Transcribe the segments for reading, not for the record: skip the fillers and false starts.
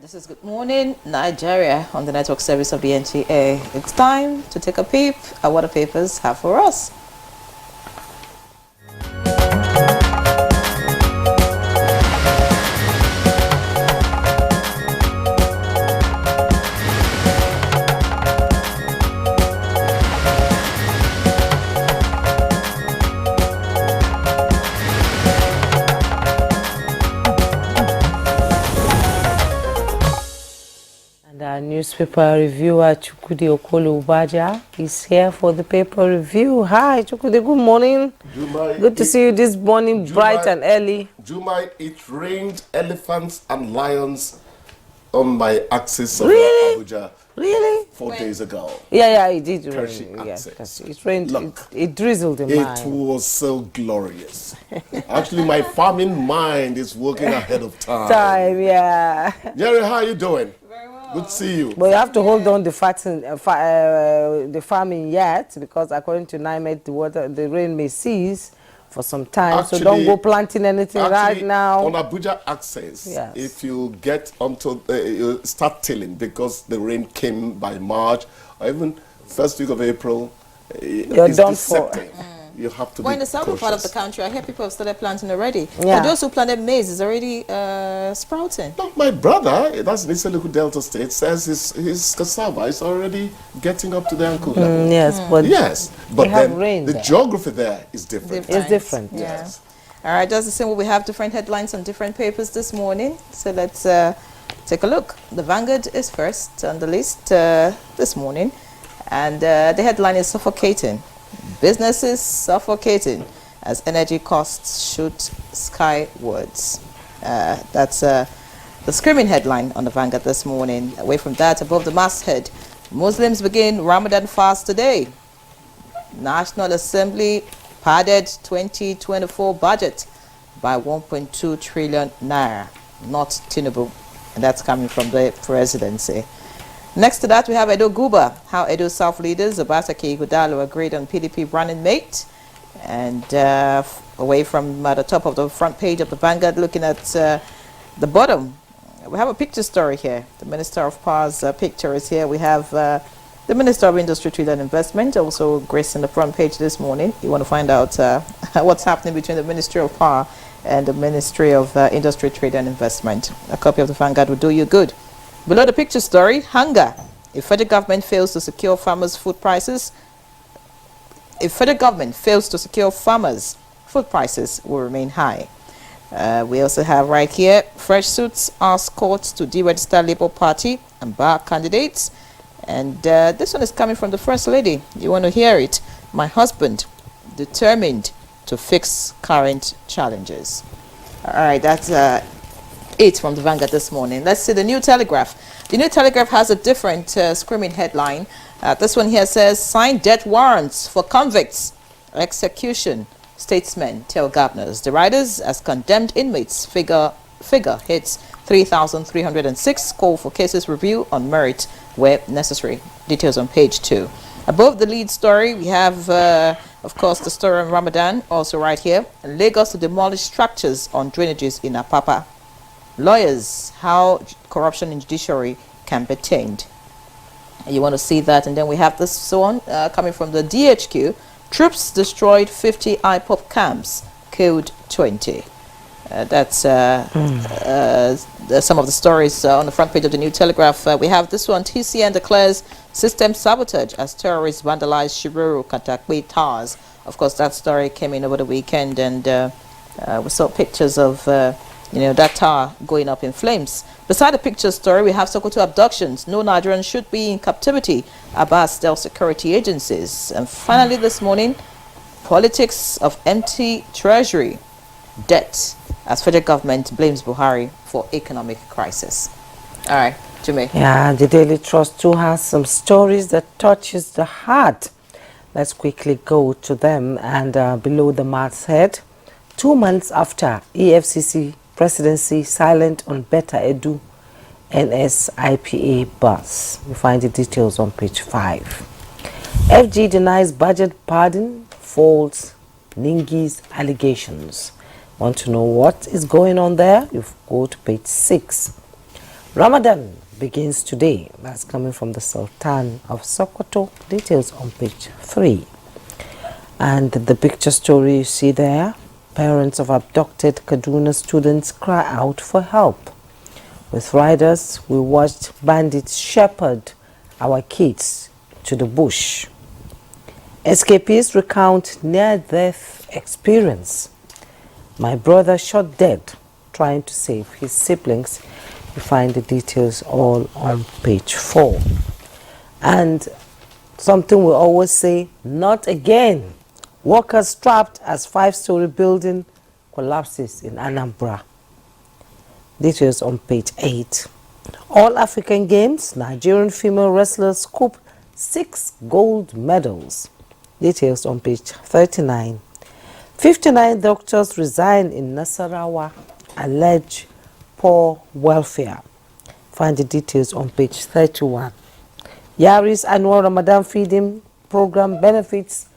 This is Good Morning Nigeria on the network service of the NTA. It's time to take a peep at what the papers have for us. Our newspaper reviewer Chukwudi Okolo is here for the paper review. Hi Chukwudi, good morning. Good to see you this morning, bright and early. Juma, it rained elephants and lions on my axis of Really? Abuja. Really? 4 days ago. Yeah, it did Kershi rain. Yeah, access. it rained. Look, it drizzled in It mine. was so glorious. Actually, my farming mind is working ahead of time. Yeah. Jerry, how are you doing? Very well. Good to see you. But you have to hold on the farming yet, because according to NIMET, the rain may cease for some time. Actually, so don't go planting anything right now. On Abuja access, Yes. if you get onto, you start tilling, because the rain came by March or even first week of April, it's done for. deceptive. You have to Well, be in the southern part of the cautious. country, I hear people have started planting already. Yeah. For those who planted maize, is already sprouting. No, my brother, that's in Eastern Delta State, says his cassava is already getting up to the ankle level. Yes, but Yes, but have then rain the there. geography there is different. It's different. Yeah. Yes. All right, just the same way we have different headlines on different papers this morning. So let's take a look. The Vanguard is first on the list this morning. And the headline is suffocating. Businesses suffocating as energy costs shoot skywards. That's the screaming headline on the Vanguard this morning. Away from that, above the masthead, Muslims begin Ramadan fast today. National Assembly padded 2024 budget by 1.2 trillion naira, not Tinubu, and that's coming from the presidency. Next to that, we have Edo Guba, how Edo South leaders Obasaki Ighodalo agreed on PDP running mate. And away from the top of the front page of the Vanguard, looking at the bottom, we have a picture story here. The Minister of Power's picture is here. We have the Minister of Industry, Trade and Investment also gracing the front page this morning. You want to find out what's happening between the Ministry of Power and the Ministry of Industry, Trade and Investment. A copy of the Vanguard will do you good. Below the picture story, hunger. If federal government fails to secure farmers' food prices, food prices will remain high. We also have right here, fresh suits ask courts to deregister Labour Party and bar candidates. And this one is coming from the First Lady. You want to hear it? My husband, determined to fix current challenges. All right, that's it from the Vanguard this morning. Let's see the New Telegraph. The New Telegraph has a different screaming headline. This one here says, sign death warrants for convicts. Execution. Statesmen tell governors. The riders as condemned inmates figure hits 3,306. Call for cases review on merit where necessary. Details on page 2. Above the lead story, we have, of course, the story on Ramadan, also right here. Lagos to demolish structures on drainages in Apapa. Lawyers, how corruption in judiciary can be tamed. You want to see that. And then we have this one coming from the DHQ. Troops destroyed 50 IPOP camps, killed 20. That's some of the stories on the front page of the New Telegraph. We have this one. TCN declares system sabotage as terrorists vandalize Shiruru Katakwe towers. Of course, that story came in over the weekend, and we saw pictures of that tower going up in flames. Beside the picture story, we have Sokoto abductions. No Nigerian should be in captivity. Abbas tells security agencies. And finally this morning, politics of empty treasury. Debt as federal government blames Buhari for economic crisis. All right, Jimmy. Yeah, the Daily Trust too has some stories that touches the heart. Let's quickly go to them. And below the masthead, 2 months after EFCC presidency silent on Better Edu NSIPA bus. We find the details on page 5. FG denies budget pardon, faults Ningi's allegations. Want to know what is going on there? You go to page 6. Ramadan begins today. That's coming from the Sultan of Sokoto. Details on page 3. And the picture story you see there, parents of abducted Kaduna students cry out for help. With riders, we watched bandits shepherd our kids to the bush. Escapees recount near-death experience. My brother shot dead trying to save his siblings. You find the details all on page 4. And something we always say, not again. Workers trapped as 5-story building collapses in Anambra. Details on page 8. All African Games, Nigerian female wrestlers scoop 6 gold medals. Details on page 39. 59 doctors resign in Nasarawa, allege poor welfare. Find the details on page 31. Yari's annual Ramadan feeding program benefits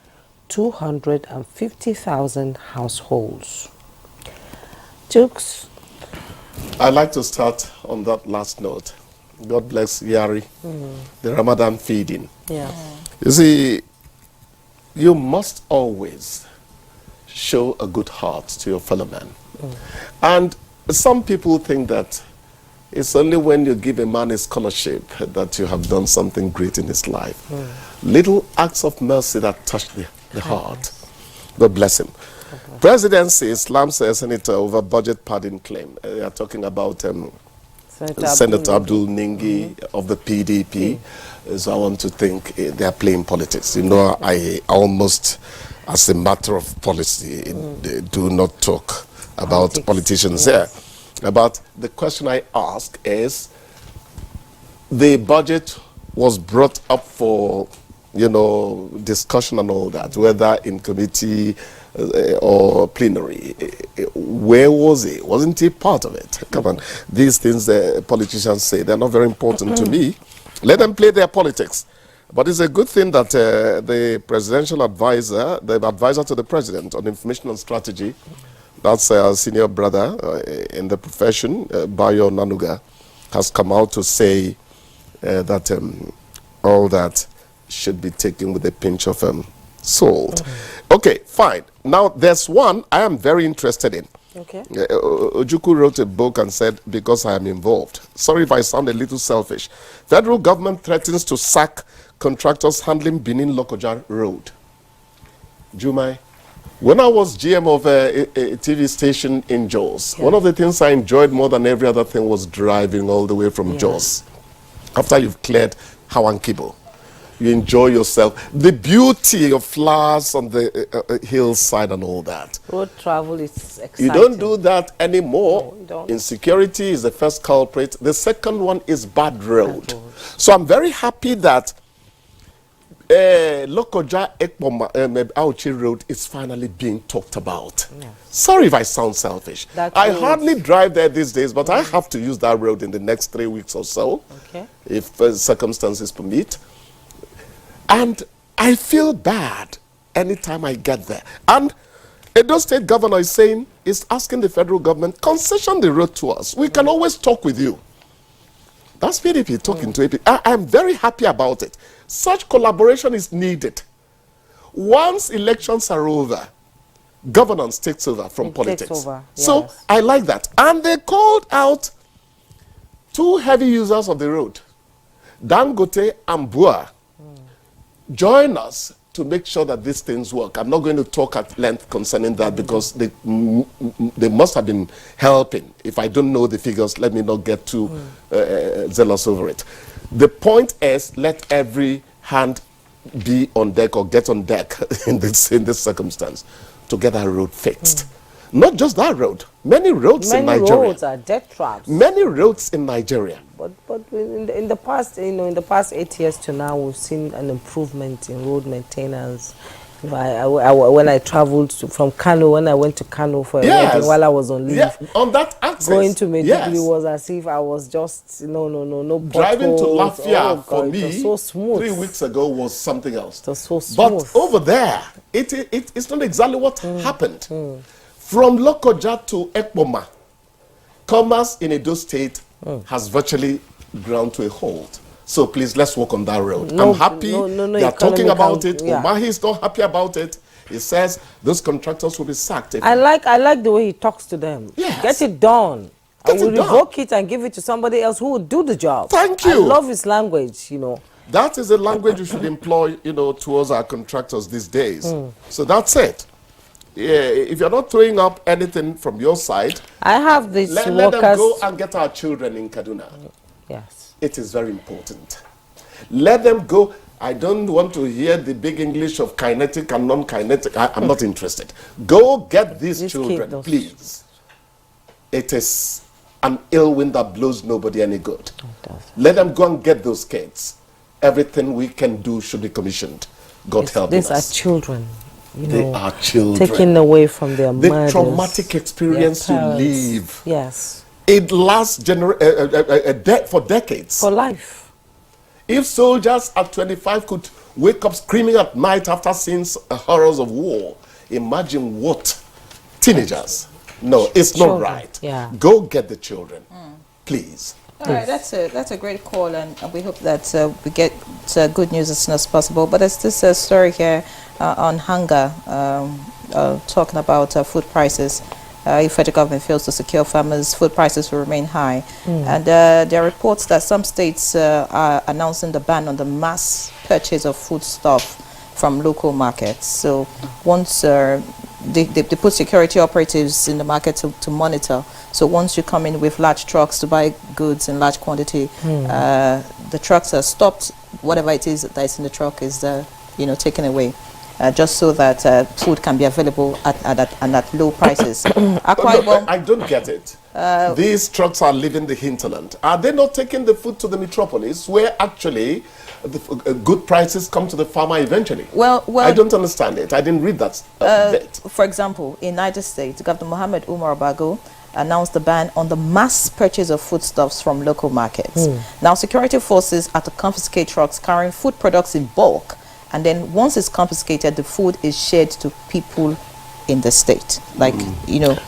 250,000 households. Jokes. I'd like to start on that last note. God bless Yari, the Ramadan feeding. Yeah. You see, you must always show a good heart to your fellow man. And some people think that it's only when you give a man a scholarship that you have done something great in his life. Little acts of mercy that touch the heart. God bless him. Presidency, Islam says, Senator, over budget padding claim. They are talking about Senator Abdul Ningi of the PDP. So I want to think they are playing politics. You know, I almost, as a matter of policy, do not talk about politicians here. But the question I ask is, the budget was brought up for, you know, discussion and all that, whether in committee or plenary. Where was he? Wasn't he part of it? Come on. These things the politicians say, they're not very important to me. Let them play their politics. But it's a good thing that the presidential advisor, the advisor to the president on information and strategy, that's our senior brother in the profession, Bayo Nanuga, has come out to say that all that should be taken with a pinch of salt. Okay, fine. Now, there's one I am very interested in. Okay. Ojukwu wrote a book and said, because I am involved. Sorry if I sound a little selfish. Federal government threatens to sack contractors handling Benin-Lokoja Road. Jumai, when I was GM of a TV station in Jos, one of the things I enjoyed more than every other thing was driving all the way from Jos. After you've cleared Hawan Kibo, you enjoy yourself. The beauty of flowers on the hillside and all that. Road travel is exciting. You don't do that anymore. No, you don't. Insecurity is the first culprit. The second one is bad road. So I'm very happy that Lokoja Ekpoma Auchi Road is finally being talked about. Sorry if I sound selfish. I hardly drive there these days, but I have to use that road in the next 3 weeks or so, if circumstances permit. And I feel bad anytime I get there. And Edo State Governor is saying, is asking the federal government, concession the road to us. We can always talk with you. That's PDP talking to AP. I'm very happy about it. Such collaboration is needed. Once elections are over, governance takes over from politics. So I like that. And they called out 2 heavy users of the road, Dangote and Bua. Join us to make sure that these things work. I'm not going to talk at length concerning that because they must have been helping. If I don't know the figures, let me not get too zealous over it. The point is, let every hand be on deck or get on deck in this circumstance to get that road fixed. Not just that road. Many roads in Nigeria. Many roads are death traps. Many roads in Nigeria. But in the past, in the past 8 years to now, we've seen an improvement in road maintenance. You know, when I traveled from Kano, when I went to Kano for a wedding while I was on leave, on that access, going to Medjugorje was as if I was just no driving to Lafia for me. It was so smooth. 3 weeks ago was something else. It was so smooth. But over there, it's not exactly what happened. From Lokoja to Ekpoma, commerce in Edo State has virtually ground to a halt. So please, let's work on that road. No, I'm happy they are talking about it. Umahi is not happy about it. He says those contractors will be sacked. I like the way he talks to them. Yes. Get it done. I Get will it done. revoke it and give it to somebody else who will do the job. Thank you. I love his language, you know. That is the language you should employ, you know, towards our contractors these days. So that's it. Yeah, if you're not throwing up anything from your side, I have these let workers. them go and get our children in Kaduna. Yes. It is very important. Let them go. I don't want to hear the big English of kinetic and non-kinetic. I'm not interested. Go get these children, please. It is an ill wind that blows nobody any good. Let them go and get those kids. Everything we can do should be commissioned. God help us. These are children. They are children. Taken away from their the mothers. traumatic experience to live. Yes. It lasts for decades. For life. If soldiers at 25 could wake up screaming at night after seeing horrors of war, imagine what teenagers. No, it's not right. Yeah. Go get the children, please. All right, that's a great call, and we hope that we get good news as soon as possible. But there's this story here on hunger, talking about food prices. If federal government fails to secure farmers, food prices will remain high. And there are reports that some states are announcing the ban on the mass purchase of foodstuff from local markets. So once they put security operatives in the market to monitor. So once you come in with large trucks to buy goods in large quantity, the trucks are stopped. Whatever it is that's in the truck is taken away. Just so that food can be available at low prices. I don't get it. These trucks are leaving the hinterland. Are they not taking the food to the metropolis where actually the good prices come to the farmer eventually? Well, I don't understand it. I didn't read that bit. For example, in Niger State, Governor Mohammed Umar Bago announced the ban on the mass purchase of foodstuffs from local markets. Now, security forces are to confiscate trucks carrying food products in bulk. And then once it's confiscated, the food is shared to people in the state. Like,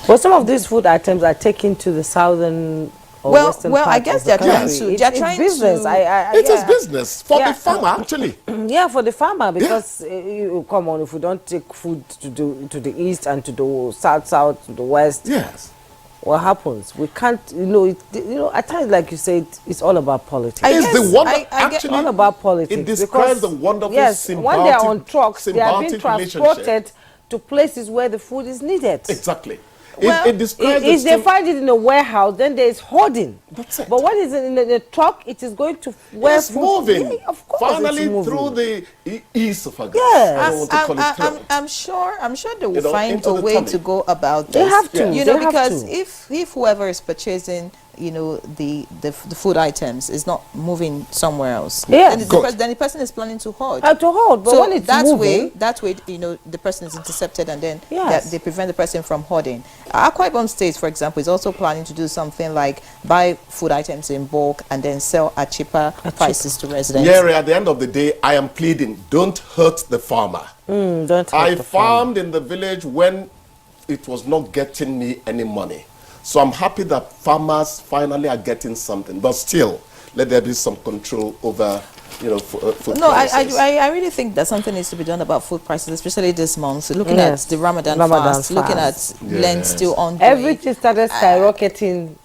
But some of these food items are taken to the southern or western part I guess they're trying to. It's business. It is business for the farmer, actually. Yeah, for the farmer, because come on, if we don't take food to the east and to the south, to the west. Yes. What happens? We can't, at times, like you said, it's all about politics. It's all about politics. It describes the wonderful symbiotic, when they are on trucks, they are being relationship. transported to places where the food is needed. Exactly. Well, it describes if they find it in a warehouse, then there is hoarding. That's it. But when it's in the truck, it is going to where it's moving. Yeah, of course, finally it's moving. through the esophagus. Yes. I don't want to call it throat. I'm sure they will find into a the way tummy. to go about this. They have to. You They know, have because to. if whoever is purchasing, the food items is not moving somewhere else, Yes. then the person is planning to hoard. To hold, but So when it's that moving, way, the person is intercepted, and then Yes. they prevent the person from hoarding. Akwa Ibom State, for example, is also planning to do something like buy food items in bulk and then sell at cheaper prices to residents. Yeah, at the end of the day, I am pleading, don't hurt the farmer. don't hurt I the farmer. farmed in the village when it was not getting me any money. So I'm happy that farmers finally are getting something, but still, let there be some control over, food No, prices. I really think that something needs to be done about food prices, especially this month. Looking at the Ramadan fast, looking at Lent still ongoing. Everything started skyrocketing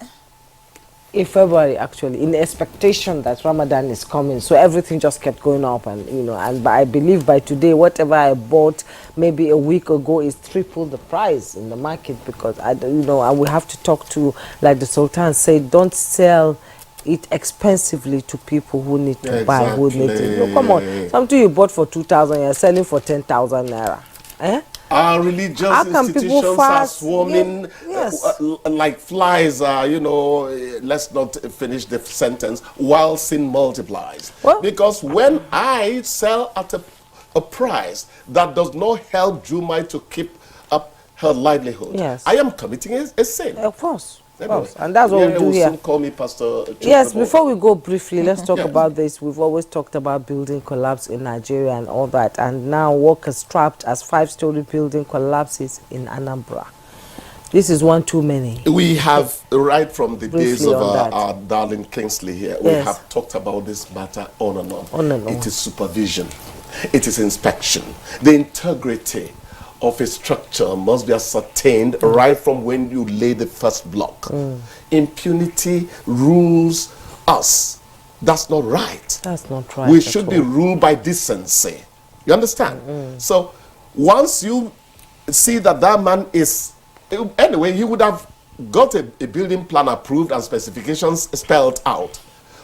in February, actually, in expectation that Ramadan is coming. So everything just kept going up, and I believe by today, whatever I bought maybe a week ago is triple the price in the market, because I will have to talk to, like the Sultan said, don't sell it expensively to people who need to buy, who need to. Come on, something you bought for 2,000, you're selling for 10,000 naira. Our religious institutions are swarming like flies. Let's not finish the sentence. While sin multiplies, because when I sell at a price that does not help Jumai to keep up her livelihood, I am committing a sin. Of course. And that's what we do here. Call me Pastor. Yes, before we go briefly, let's talk about this. We've always talked about building collapse in Nigeria and all that, and now workers trapped as 5-story building collapses in Anambra. This is one too many. We have, right from the days Briefly of on that. our darling Kingsley here, we Yes. have talked about this matter on and on. On and on. It is supervision. It is inspection. The integrity of a structure must be ascertained right from when you lay the first block. Impunity rules us. That's not right. That's not right. We at should be all. ruled by decency. You understand? So once you see that that man is, anyway, he would have got a building plan approved and specifications spelled out.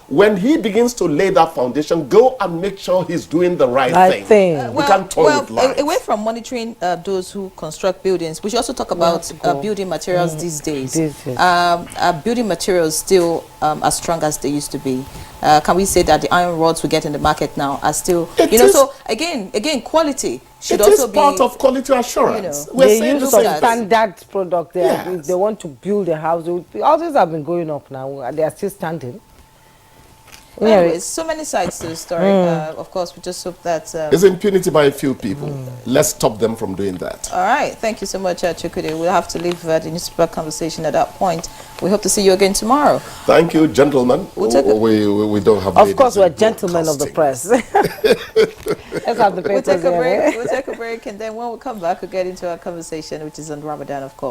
When he begins to lay that foundation, go and make sure he's doing the right thing. We can't turn it light. Away from monitoring those who construct buildings, we should also talk about building materials these days. Are building materials still as strong as they used to be? Can we say that the iron rods we get in the market now are still, so again, quality should also be part of quality assurance. They use some standard product. Yes. If they want to build a house, houses have been going up now. They are still standing. Anyways, so many sides to the story. Of course, we just hope that... It's impunity by a few people. Let's stop them from doing that. All right. Thank you so much, Chukwudi. We'll have to leave the newspaper conversation at that point. We hope to see you again tomorrow. Thank you, gentlemen. We don't have... Of course, we're gentlemen of the press. Let's have the papers. We'll take a break, and then when we come back, we'll get into our conversation, which is on Ramadan, of course.